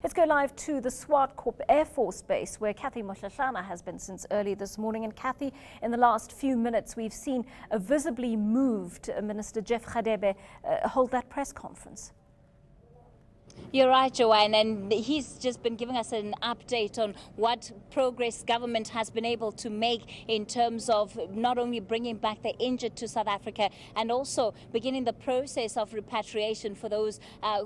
Let's go live to the Swartkop Air Force Base, where Cathy Mohlahlana has been since early this morning. And Cathy, in the last few minutes, we've seen a visibly moved Minister Jeff Radebe hold that press conference. You're right, Joanne, and he's just been giving us an update on what progress government has been able to make in terms of not only bringing back the injured to South Africa and also beginning the process of repatriation for those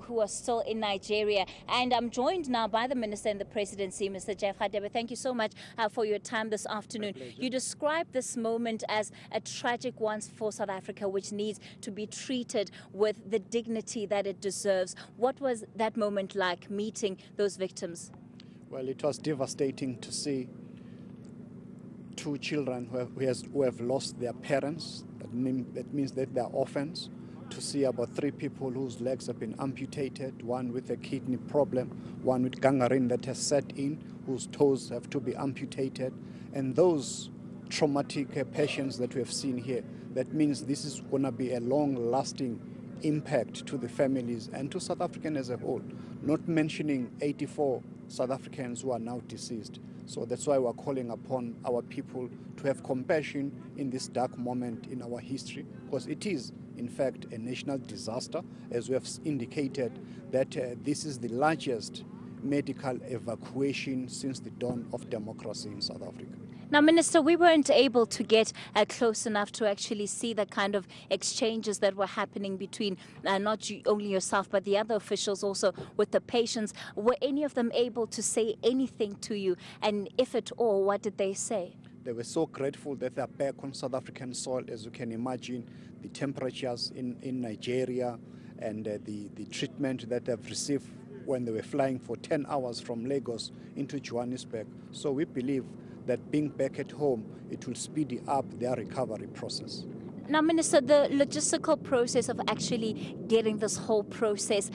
who are still in Nigeria. And I'm joined now by the Minister in the Presidency, Mr. Jeff Radebe. Thank you so much for your time this afternoon. You described this moment as a tragic one for South Africa, which needs to be treated with the dignity that it deserves. What was that moment like, meeting those victims? Well, it was devastating to see two children who have lost their parents. That means that they are orphans. To see about 3 people whose legs have been amputated, one with a kidney problem, one with gangrene that has set in, whose toes have to be amputated. And those traumatic patients that we have seen here, that means this is going to be a long-lasting impact to the families and to South African as a whole, not mentioning 84 South Africans who are now deceased. So that's why we're calling upon our people to have compassion in this dark moment in our history, because it is, in fact, a national disaster, as we have indicated that this is the largest medical evacuation since the dawn of democracy in South Africa. Now, Minister, we weren't able to get close enough to actually see the kind of exchanges that were happening between not only yourself, but the other officials also with the patients. Were any of them able to say anything to you? And if at all, what did they say? They were so grateful that they're back on South African soil. As you can imagine, the temperatures in Nigeria and the treatment that they've received when they were flying for 10 hours from Lagos into Johannesburg. So we believe that being back at home, it will speed up their recovery process. Now, Minister, the logistical process of actually getting this whole process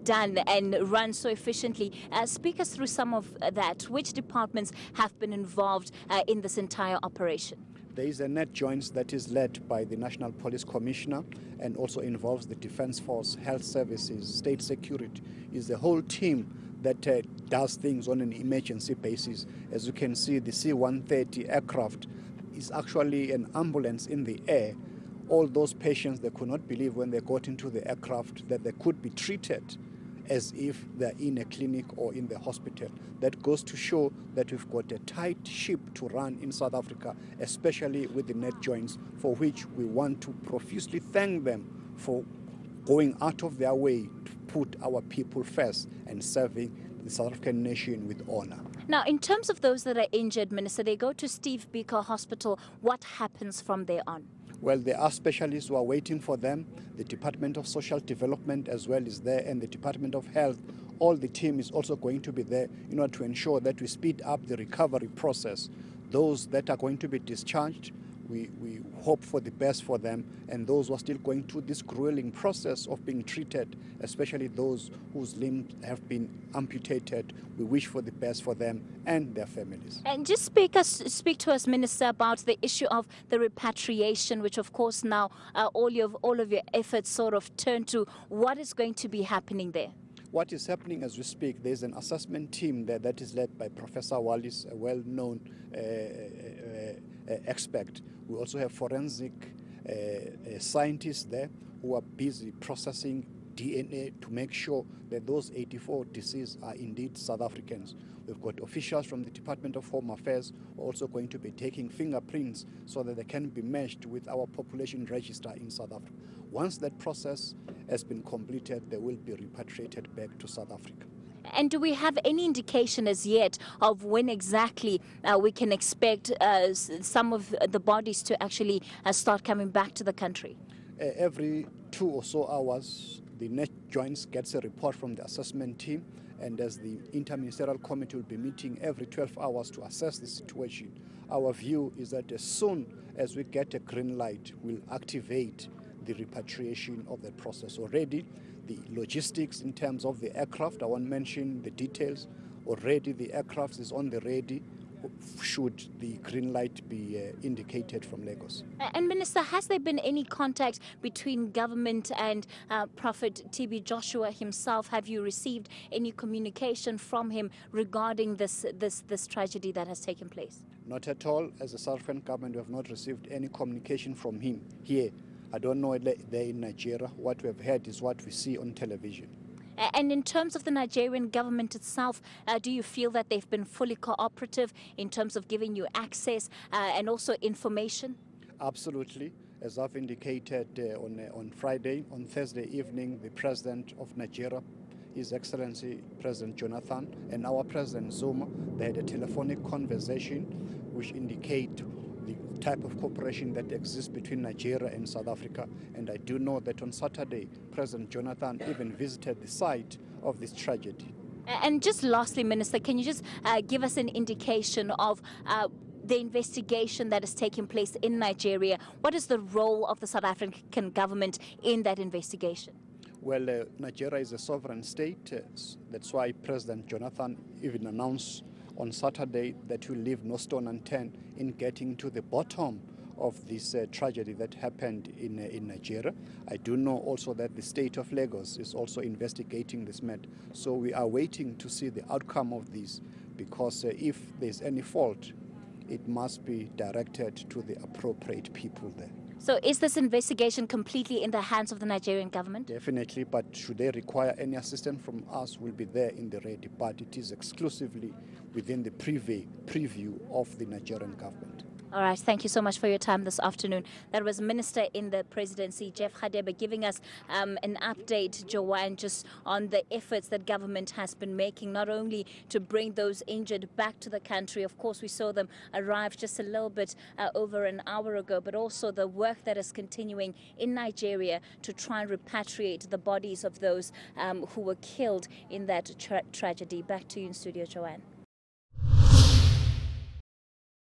done and run so efficiently, speak us through some of that. Which departments have been involved in this entire operation? There is a net joint that is led by the National Police Commissioner and also involves the Defence Force, Health Services, State Security. Is the whole team that does things on an emergency basis. As you can see, the C-130 aircraft is actually an ambulance in the air. All those patients, they could not believe when they got into the aircraft that they could be treated as if they're in a clinic or in the hospital. That goes to show that we've got a tight ship to run in South Africa, especially with the net joints, for which we want to profusely thank them for going out of their way to put our people first and serving the South African nation with honor. Now, in terms of those that are injured, Minister, they go to Steve Biko Hospital. What happens from there on? Well, there are specialists who are waiting for them. The Department of Social Development as well is there, and the Department of Health. All the team is also going to be there in order to ensure that we speed up the recovery process. Those that are going to be discharged, we hope for the best for them, and those who are still going through this grueling process of being treated, especially those whose limbs have been amputated, we wish for the best for them and their families. And just speak to us, Minister, about the issue of the repatriation, which of course now all of your efforts sort of turn to. What is going to be happening there? What is happening as we speak, there's an assessment team there that is led by Professor Wallis, a well-known expert. We also have forensic scientists there who are busy processing DNA to make sure that those 84 deceased are indeed South Africans. We've got officials from the Department of Home Affairs also going to be taking fingerprints so that they can be matched with our population register in South Africa. Once that process has been completed, they will be repatriated back to South Africa. And do we have any indication as yet of when exactly we can expect some of the bodies to actually start coming back to the country? Every 2 or so hours, the net joints gets a report from the assessment team, and as the interministerial committee will be meeting every 12 hours to assess the situation. Our view is that as soon as we get a green light, we'll activate the repatriation of that process. Already, the logistics in terms of the aircraft, I won't mention the details. Already the aircraft is on the ready. should the green light be indicated from Lagos. And Minister, has there been any contact between government and Prophet TB Joshua himself? Have you received any communication from him regarding this tragedy that has taken place? Not at all. As a South African government, we have not received any communication from him here. I don't know there in Nigeria. What we have heard is what we see on television. And in terms of the Nigerian government itself, do you feel that they've been fully cooperative in terms of giving you access and also information? Absolutely. As I've indicated on Thursday evening, the President of Nigeria, His Excellency President Jonathan, and our President Zuma, they had a telephonic conversation which indicate the type of cooperation that exists between Nigeria and South Africa. And I do know that on Saturday, President Jonathan even visited the site of this tragedy. And just lastly, Minister, can you just give us an indication of the investigation that is taking place in Nigeria? What is the role of the South African government in that investigation? Well, Nigeria is a sovereign state. That's why President Jonathan even announced on Saturday that he will leave no stone unturned in getting to the bottom of this tragedy that happened in Nigeria. I do know also that the state of Lagos is also investigating this matter. So we are waiting to see the outcome of this, because if there's any fault, it must be directed to the appropriate people there. So is this investigation completely in the hands of the Nigerian government? Definitely, but should they require any assistance from us, we'll be there in the ready. But it is exclusively within the preview of the Nigerian government. All right, thank you so much for your time this afternoon. That was Minister in the Presidency, Jeff Radebe, giving us an update, Joanne, just on the efforts that government has been making, not only to bring those injured back to the country. Of course, we saw them arrive just a little bit over an hour ago, but also the work that is continuing in Nigeria to try and repatriate the bodies of those who were killed in that tragedy. Back to you in studio, Joanne.